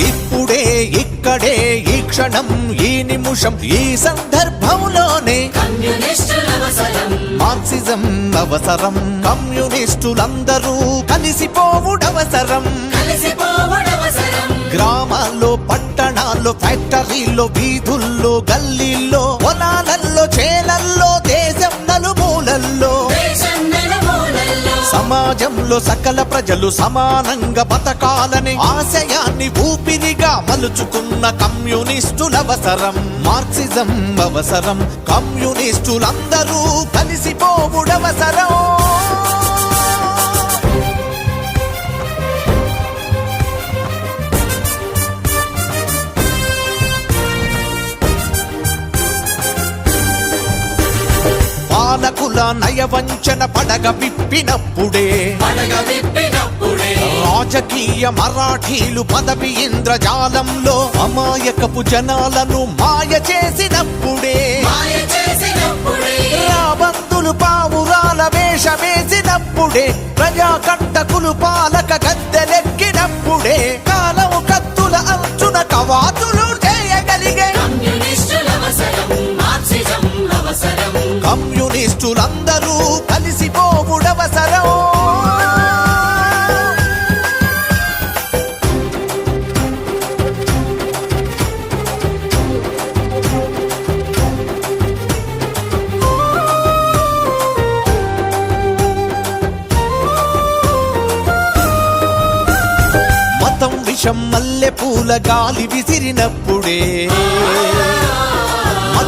ఇప్పుడే ఇక్కడే ఈ క్షణం ఈ నిమిషం ఈ సందర్భంలోనే మార్క్సిజం అవసరం కమ్యూనిస్టులందరూ కలిసిపోవుడవసరం గ్రామాల్లో పట్టణాల్లో ఫ్యాక్టరీల్లో వీధుల్లో గల్లీల్లో పొలాలల్లో చేలల్లో దేశం నలుమూలల్లో సమాజంలో సకల ప్రజలు సమానంగా బతకాలని ఆశయాన్ని ఊపిరిగా మలుచుకున్న కమ్యూనిస్టులవసరం మార్క్సిజం అవసరం కమ్యూనిస్టులందరూ కలిసిపోవుడవసరం పాలకుల నయవంచన పడగ విప్పినప్పుడే రాజకీయ మరాఠీలు పదవి ఇంద్రజాలంలో అమాయకపు జనాలను మాయ చేసినప్పుడే రాబందులు పావురాల వేషమేసినప్పుడే ప్రజాకంటకులు పాలక గద్దెలెక్కినప్పుడే కాలము కత్తుల అంచున కవాతులు చేయగలిగే కమ్యూనిస్టులందరూ కలిసిపోవుడవసరం మతం విషం మల్లె పూల గాలి విసిరినప్పుడే